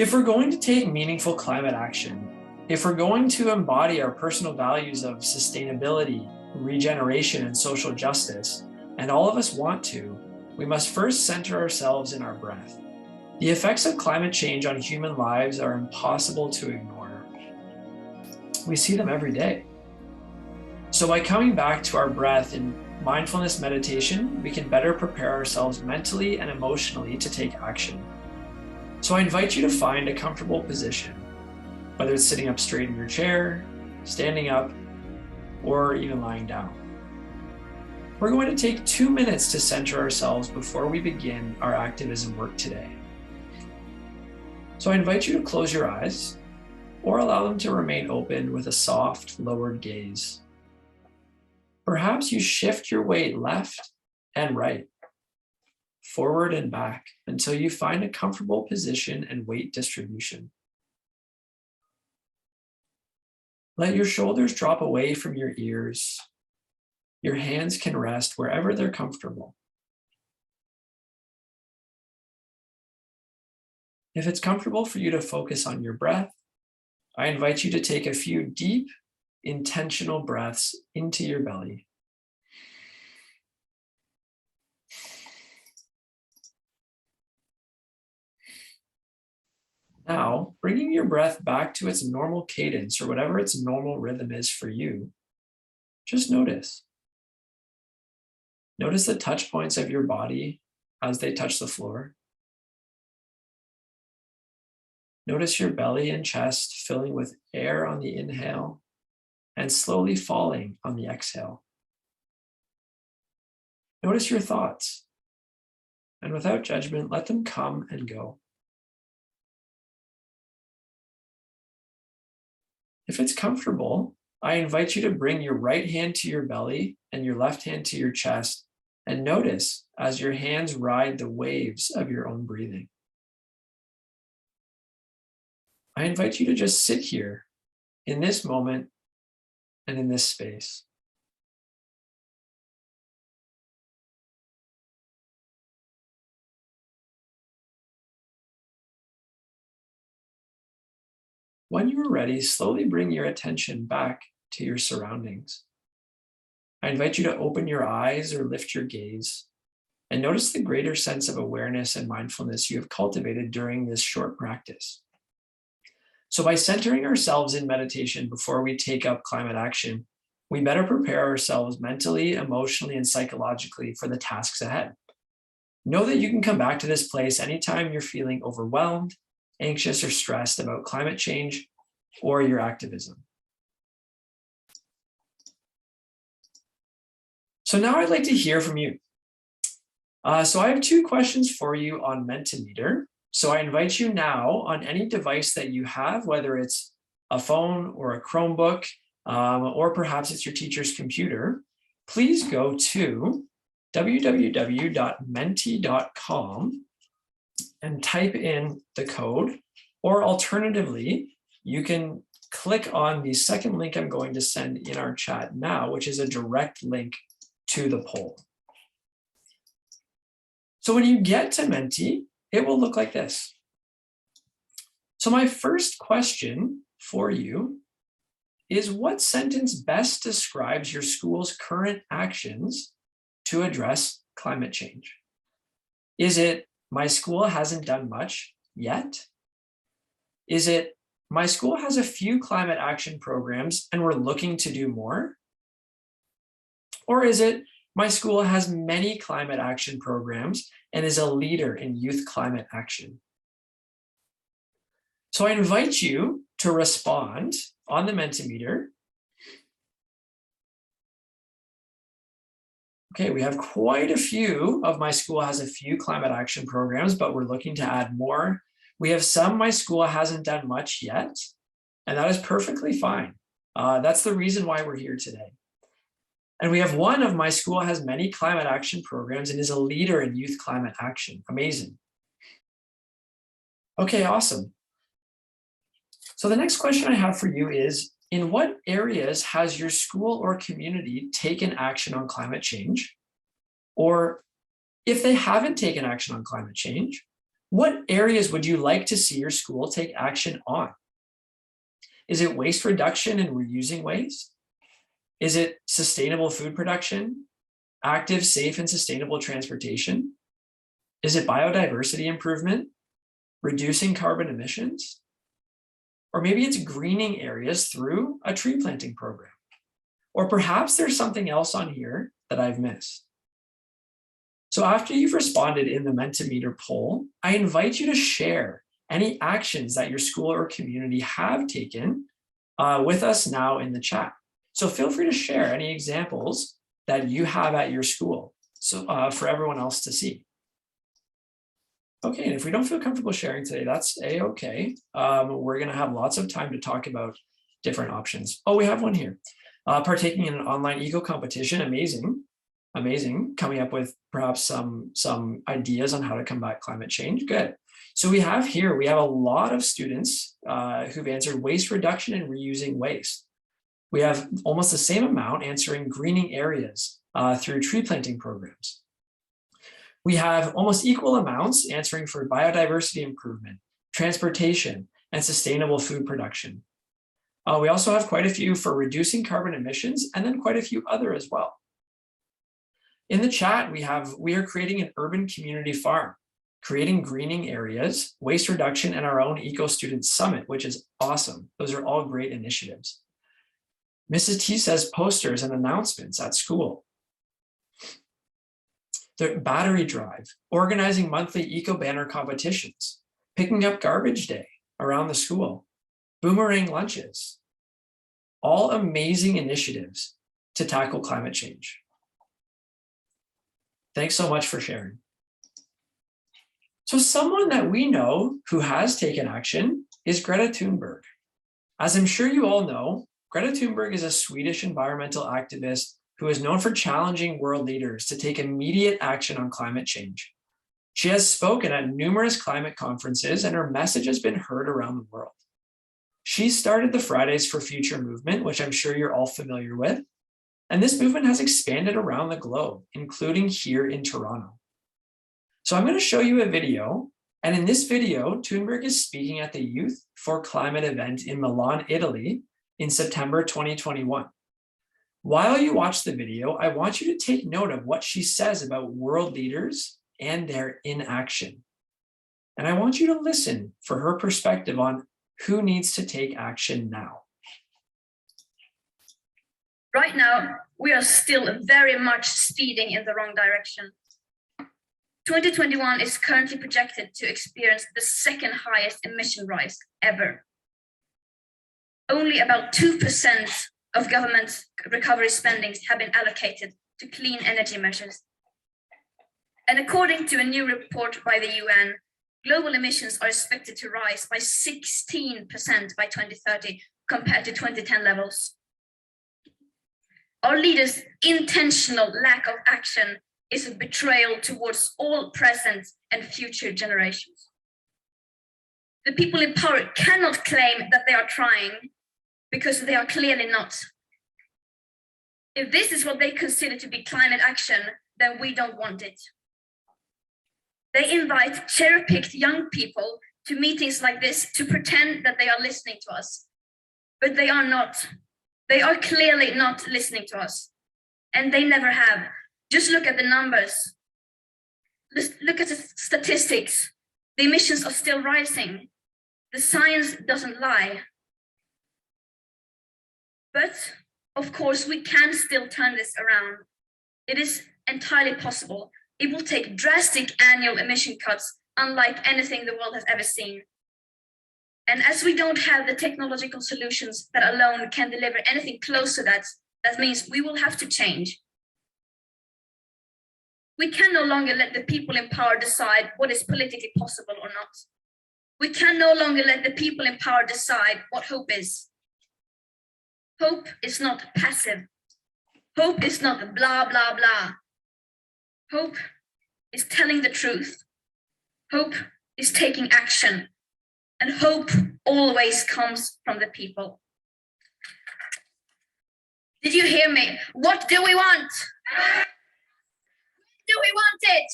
If we're going to take meaningful climate action, if we're going to embody our personal values of sustainability, regeneration, and social justice, and all of us want to, we must first center ourselves in our breath. The effects of climate change on human lives are impossible to ignore. We see them every day. So by coming back to our breath in mindfulness meditation, we can better prepare ourselves mentally and emotionally to take action. So I invite you to find a comfortable position, whether it's sitting up straight in your chair, standing up, or even lying down. We're going to take 2 minutes to center ourselves before we begin our activism work today. So I invite you to close your eyes or allow them to remain open with a soft, lowered gaze. Perhaps you shift your weight left and right, forward and back, until you find a comfortable position and weight distribution. Let your shoulders drop away from your ears. Your hands can rest wherever they're comfortable. If it's comfortable for you to focus on your breath, I invite you to take a few deep, intentional breaths into your belly. Now, bringing your breath back to its normal cadence or whatever its normal rhythm is for you, just notice. Notice the touch points of your body as they touch the floor. Notice your belly and chest filling with air on the inhale and slowly falling on the exhale. Notice your thoughts, and without judgment, let them come and go. If it's comfortable, I invite you to bring your right hand to your belly and your left hand to your chest, and notice as your hands ride the waves of your own breathing. I invite you to just sit here in this moment and in this space. When you are ready, slowly bring your attention back to your surroundings. I invite you to open your eyes or lift your gaze and notice the greater sense of awareness and mindfulness you have cultivated during this short practice. So by centering ourselves in meditation before we take up climate action, we better prepare ourselves mentally, emotionally, and psychologically for the tasks ahead. Know that you can come back to this place anytime you're feeling overwhelmed, anxious, or stressed about climate change or your activism. So now I'd like to hear from you. So I have 2 questions for you on Mentimeter. So I invite you now on any device that you have, whether it's a phone or a Chromebook, or perhaps it's your teacher's computer, please go to www.menti.com and type in the code, or alternatively, you can click on the second link I'm going to send in our chat now, which is a direct link to the poll. So when you get to Menti, it will look like this. So my first question for you is, what sentence best describes your school's current actions to address climate change? Is it, my school hasn't done much yet? Is it, my school has a few climate action programs and we're looking to do more? Or is it, my school has many climate action programs and is a leader in youth climate action? So I invite you to respond on the Mentimeter. Okay, we have quite a few of my school has a few climate action programs, but we're looking to add more. We have some my school hasn't done much yet, and that is perfectly fine. That's the reason why we're here today. And we have one of my school has many climate action programs and is a leader in youth climate action. Amazing. Okay, awesome. So the next question I have for you is, in what areas has your school or community taken action on climate change? Or if they haven't taken action on climate change, What areas would you like to see your school take action on? Is it waste reduction and reusing waste? Is it sustainable food production? Active, safe, and sustainable transportation? Is it biodiversity improvement? Reducing carbon emissions? Or maybe it's greening areas through a tree planting program. Or perhaps there's something else on here that I've missed. So after you've responded in the Mentimeter poll, I invite you to share any actions that your school or community have taken with us now in the chat. So feel free to share any examples that you have at your school for everyone else to see. Okay, and if we don't feel comfortable sharing today, that's a-okay. We're gonna have lots of time to talk about different options. Oh, we have one here. Partaking in an online eco competition, amazing. Amazing, coming up with perhaps some ideas on how to combat climate change, good. So we have a lot of students who've answered waste reduction and reusing waste. We have almost the same amount answering greening areas through tree planting programs. We have almost equal amounts answering for biodiversity improvement, transportation, and sustainable food production. We also have quite a few for reducing carbon emissions, and then quite a few other as well. In the chat, we are creating an urban community farm, creating greening areas, waste reduction, and our own Eco Student Summit, which is awesome. Those are all great initiatives. Mrs. T says posters and announcements at school. The battery drive, organizing monthly eco banner competitions, picking up garbage day around the school, boomerang lunches, all amazing initiatives to tackle climate change. Thanks so much for sharing. So someone that we know who has taken action is Greta Thunberg. As I'm sure you all know, Greta Thunberg is a Swedish environmental activist who is known for challenging world leaders to take immediate action on climate change. She has spoken at numerous climate conferences, and her message has been heard around the world. She started the Fridays for Future movement, which I'm sure you're all familiar with. And this movement has expanded around the globe, including here in Toronto. So I'm going to show you a video. And in this video, Thunberg is speaking at the Youth for Climate event in Milan, Italy in September 2021. While you watch the video, I want you to take note of what she says about world leaders and their inaction. And I want you to listen for her perspective on who needs to take action now. Right now, we are still very much speeding in the wrong direction. 2021 is currently projected to experience the second highest emission rise ever. Only about 2% of government recovery spendings have been allocated to clean energy measures. And according to a new report by the UN, global emissions are expected to rise by 16% by 2030 compared to 2010 levels. Our leaders' intentional lack of action is a betrayal towards all present and future generations. The people in power cannot claim that they are trying, because they are clearly not. If this is what they consider to be climate action, then we don't want it. They invite cherry-picked young people to meetings like this to pretend that they are listening to us, but they are not. They are clearly not listening to us, and they never have. Just look at the numbers. Look at the statistics. The emissions are still rising. The science doesn't lie. But of course, we can still turn this around. It is entirely possible. It will take drastic annual emission cuts, unlike anything the world has ever seen. And as we don't have the technological solutions that alone can deliver anything close to that, that means we will have to change. We can no longer let the people in power decide what is politically possible or not. We can no longer let the people in power decide what hope is. Hope is not passive. Hope is not blah, blah, blah. Hope is telling the truth. Hope is taking action. And hope always comes from the people. Did you hear me? What do we want? Do we want it?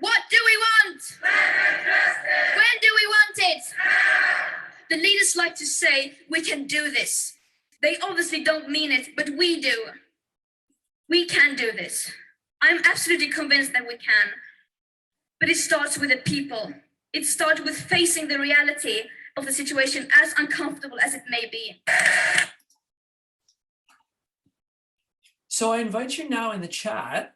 What do we want? When do we want it? The leaders like to say, we can do this. They obviously don't mean it, but we do. We can do this. I'm absolutely convinced that we can. But it starts with the people. It starts with facing the reality of the situation, as uncomfortable as it may be. So I invite you now in the chat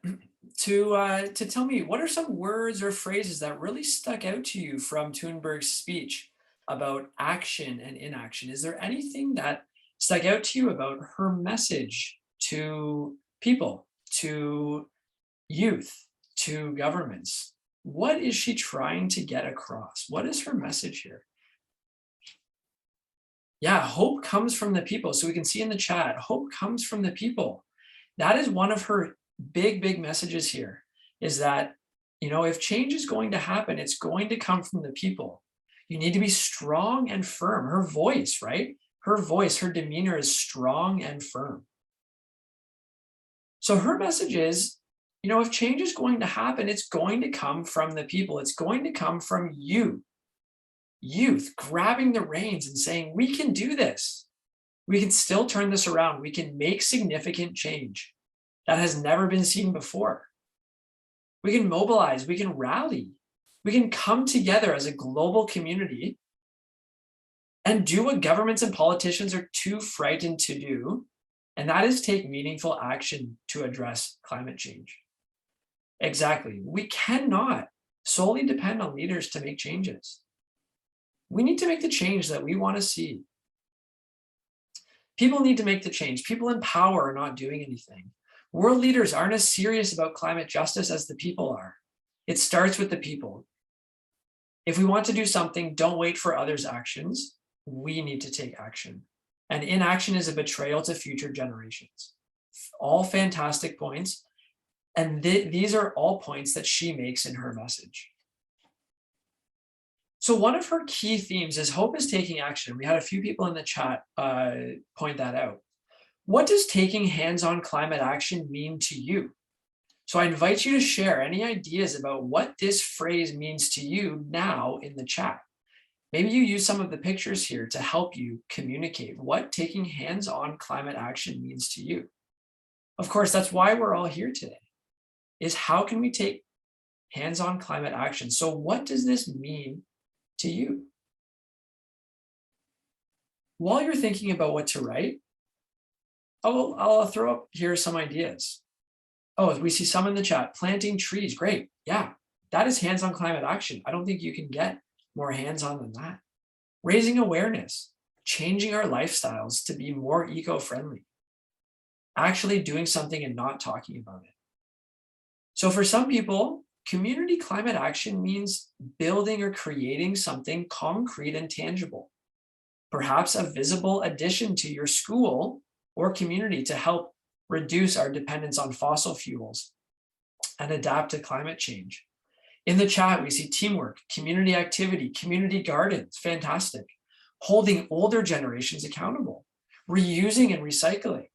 to tell me, what are some words or phrases that really stuck out to you from Thunberg's speech about action and inaction? Is there anything that stuck out to you about her message to people, to youth, to governments? What is she trying to get across? What is her message here? Yeah, hope comes from the people. So we can see in the chat, hope comes from the people. That is one of her big messages here, is that, you know, if change is going to happen, it's going to come from the people. You need to be strong and firm. Her voice, right? Her voice, her demeanor is strong and firm. So her message is, you know, if change is going to happen, it's going to come from the people. It's going to come from you, youth, grabbing the reins and saying, we can do this. We can still turn this around. We can make significant change that has never been seen before. We can mobilize, we can rally, we can come together as a global community and do what governments and politicians are too frightened to do, and that is take meaningful action to address climate change. Exactly. We cannot solely depend on leaders to make changes. We need to make the change that we want to see. People need to make the change. People in power are not doing anything. World leaders aren't as serious about climate justice as the people are. It starts with the people. If we want to do something, don't wait for others' actions. We need to take action. And inaction is a betrayal to future generations. All fantastic points. And these are all points that she makes in her message. So one of her key themes is hope is taking action. We had a few people in the chat point that out. What does taking hands-on climate action mean to you? So I invite you to share any ideas about what this phrase means to you now in the chat. Maybe you use some of the pictures here to help you communicate what taking hands-on climate action means to you. Of course, that's why we're all here today, is how can we take hands-on climate action? So what does this mean to you? While you're thinking about what to write, I'll throw up here some ideas. Oh, we see some in the chat. Planting trees, great. Yeah, that is hands-on climate action. I don't think you can get more hands-on than that. Raising awareness, changing our lifestyles to be more eco-friendly. Actually doing something and not talking about it. So for some people, community climate action means building or creating something concrete and tangible. Perhaps a visible addition to your school or community to help reduce our dependence on fossil fuels and adapt to climate change. In the chat, we see teamwork, community activity, community gardens, fantastic. Holding older generations accountable, reusing and recycling.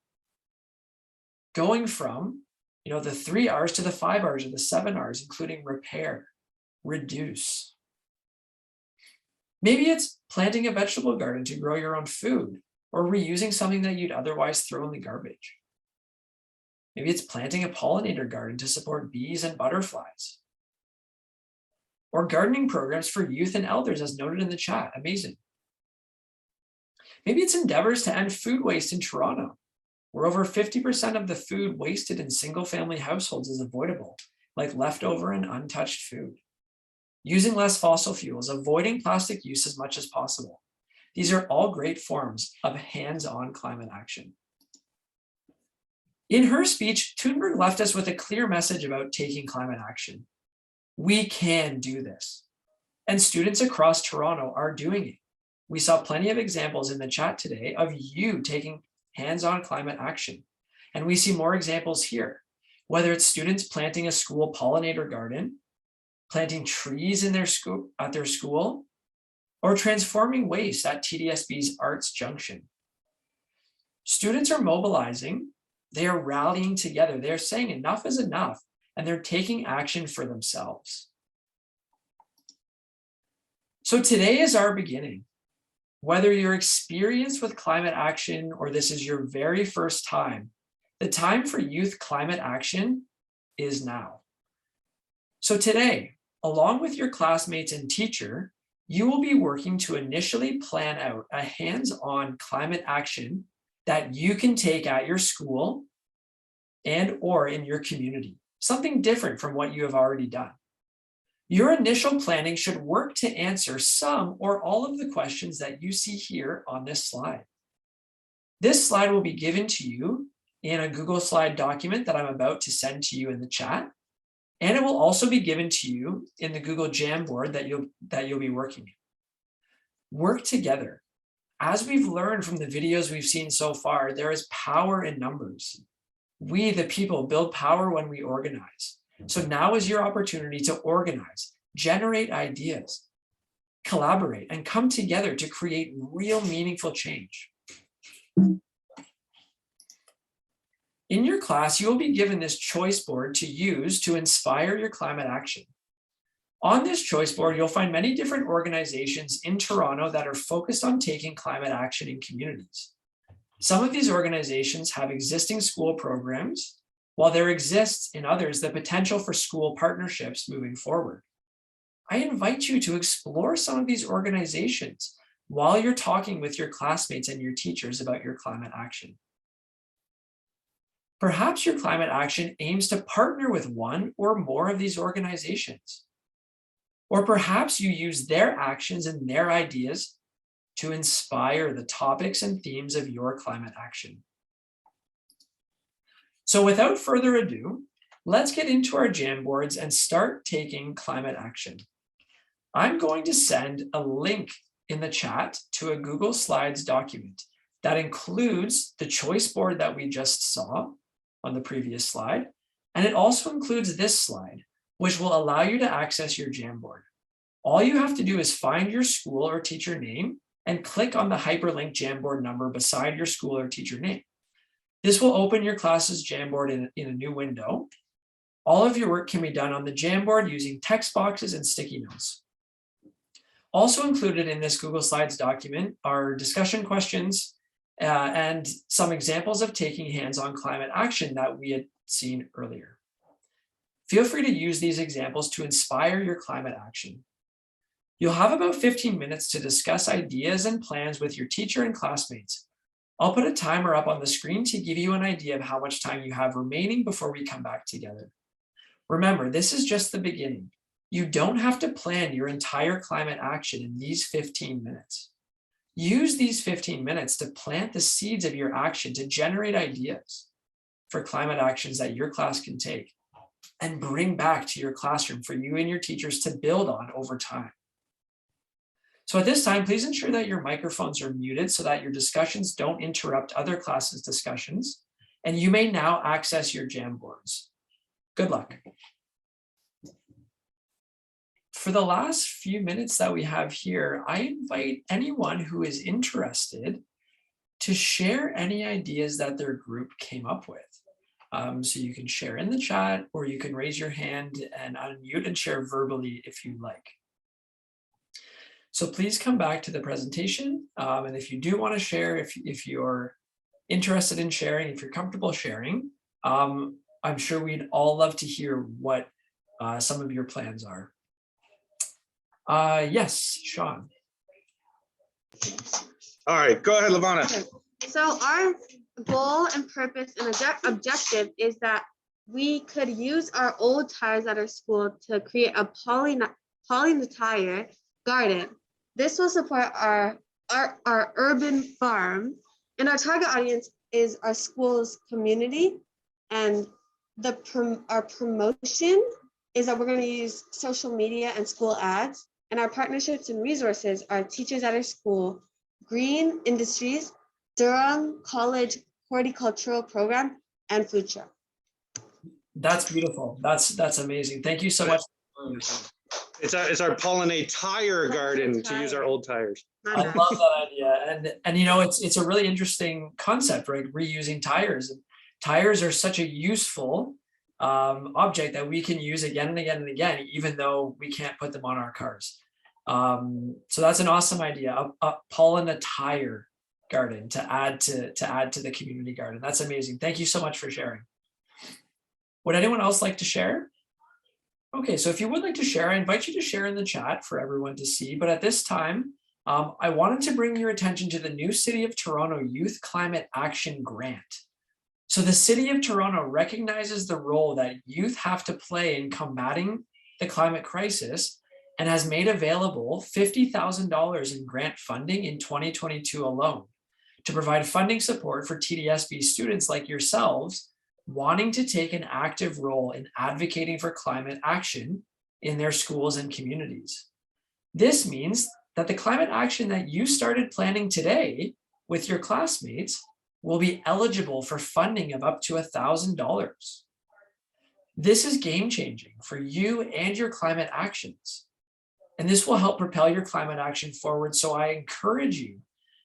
Going from, you know, the 3 R's to the 5 R's or the 7 R's, including repair, reduce. Maybe it's planting a vegetable garden to grow your own food, or reusing something that you'd otherwise throw in the garbage. Maybe it's planting a pollinator garden to support bees and butterflies. Or gardening programs for youth and elders, as noted in the chat. Amazing. Maybe it's endeavors to end food waste in Toronto, where over 50% of the food wasted in single-family households is avoidable, like leftover and untouched food. Using less fossil fuels, avoiding plastic use as much as possible. These are all great forms of hands-on climate action. In her speech, Thunberg left us with a clear message about taking climate action. We can do this. And students across Toronto are doing it. We saw plenty of examples in the chat today of you taking hands-on climate action. And we see more examples here, whether it's students planting a school pollinator garden, planting trees in their school, at their school, or transforming waste at TDSB's Arts Junction. Students are mobilizing, they are rallying together. They're saying enough is enough. and they're taking action for themselves. So today is our beginning. Whether you're experienced with climate action or this is your very first time, the time for youth climate action is now. So today, along with your classmates and teacher, you will be working to initially plan out a hands-on climate action that you can take at your school and or in your community, something different from what you have already done. Your initial planning should work to answer some or all of the questions that you see here on this slide. This slide will be given to you in a Google Slide document that I'm about to send to you in the chat. And it will also be given to you in the Google Jamboard that you'll be working in. Work together. As we've learned from the videos we've seen so far, there is power in numbers. We, the people, build power when we organize. So now is your opportunity to organize, generate ideas, collaborate, and come together to create real meaningful change. In your class, you will be given this choice board to use to inspire your climate action. On this choice board, you'll find many different organizations in Toronto that are focused on taking climate action in communities. Some of these organizations have existing school programs, while there exists in others the potential for school partnerships moving forward. I invite you to explore some of these organizations while you're talking with your classmates and your teachers about your climate action. Perhaps your climate action aims to partner with one or more of these organizations. Or perhaps you use their actions and their ideas to inspire the topics and themes of your climate action. So without further ado, let's get into our Jamboards and start taking climate action. I'm going to send a link in the chat to a Google Slides document that includes the choice board that we just saw on the previous slide. And it also includes this slide, which will allow you to access your Jamboard. All you have to do is find your school or teacher name and click on the hyperlink Jamboard number beside your school or teacher name. This will open your class's Jamboard in a new window. All of your work can be done on the Jamboard using text boxes and sticky notes. Also included in this Google Slides document are discussion questions and some examples of taking hands-on climate action that we had seen earlier. Feel free to use these examples to inspire your climate action. You'll have about 15 minutes to discuss ideas and plans with your teacher and classmates. I'll put a timer up on the screen to give you an idea of how much time you have remaining before we come back together. Remember, this is just the beginning. You don't have to plan your entire climate action in these 15 minutes. Use these 15 minutes to plant the seeds of your action to generate ideas for climate actions that your class can take and bring back to your classroom for you and your teachers to build on over time. So at this time, please ensure that your microphones are muted so that your discussions don't interrupt other classes' discussions, and you may now access your Jamboards. Good luck. For the last few minutes that we have here, I invite anyone who is interested to share any ideas that their group came up with. So you can share in the chat, or you can raise your hand and unmute and share verbally if you like. So please come back to the presentation. And if you do want to share, if you're interested in sharing, if you're comfortable sharing, I'm sure we'd all love to hear what some of your plans are. Yes, Sean. All right, go ahead, Lavana. Okay. So our goal and purpose and objective is that we could use our old tires at our school to create a poly-tire garden. This will support our urban farm, and our target audience is our school's community. And our promotion is that we're going to use social media and school ads. And our partnerships and resources are teachers at our school, Green Industries, Durham College Horticultural Program, and food truck. That's beautiful. That's amazing. Thank you so much. It's our pollinate tire garden to use our old tires. I love that idea. And you know, it's a really interesting concept, right? Reusing tires. Tires are such a useful object that we can use again and again and again, even though we can't put them on our cars. So that's an awesome idea. A pollinator garden to add to the community garden. That's amazing. Thank you so much for sharing. Would anyone else like to share? Okay, so if you would like to share, I invite you to share in the chat for everyone to see. But at this time, I wanted to bring your attention to the new City of Toronto Youth Climate Action Grant. So the City of Toronto recognizes the role that youth have to play in combating the climate crisis and has made available $50,000 in grant funding in 2022 alone to provide funding support for TDSB students like yourselves wanting to take an active role in advocating for climate action in their schools and communities. This means that the climate action that you started planning today with your classmates will be eligible for funding of up to $1,000. This is game-changing for you and your climate actions. And this will help propel your climate action forward. So I encourage you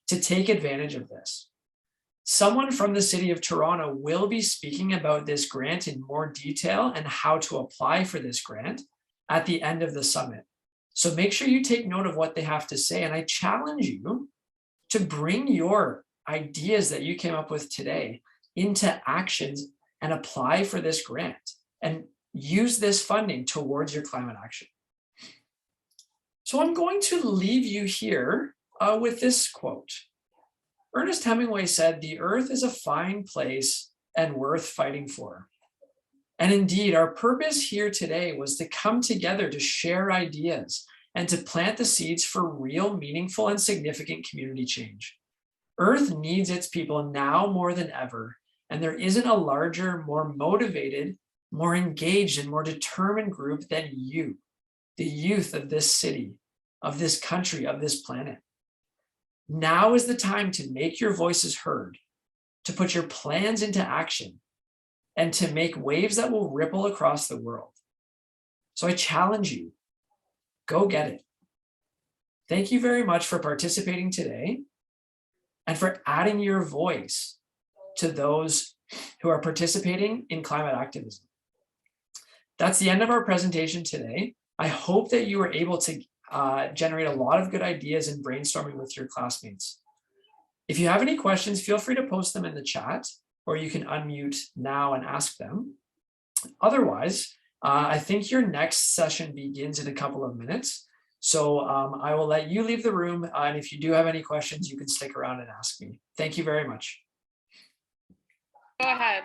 to take advantage of this. Someone from the City of Toronto will be speaking about this grant in more detail and how to apply for this grant at the end of the summit. So make sure you take note of what they have to say. And I challenge you to bring your ideas that you came up with today into actions and apply for this grant and use this funding towards your climate action. So I'm going to leave you here with this quote. Ernest Hemingway said, "The earth is a fine place and worth fighting for." And indeed, our purpose here today was to come together to share ideas and to plant the seeds for real, meaningful, and significant community change. Earth needs its people now more than ever, and there isn't a larger, more motivated, more engaged, and more determined group than you, the youth of this city, of this country, of this planet. Now is the time to make your voices heard, to put your plans into action, and to make waves that will ripple across the world. So I challenge you, go get it. Thank you very much for participating today and for adding your voice to those who are participating in climate activism. That's the end of our presentation today. I hope that you were able to generate a lot of good ideas and brainstorming with your classmates. If you have any questions, feel free to post them in the chat, or you can unmute now and ask them. Otherwise, I think your next session begins in a couple of minutes. So I will let you leave the room. And if you do have any questions, you can stick around and ask me. Thank you very much. Go ahead.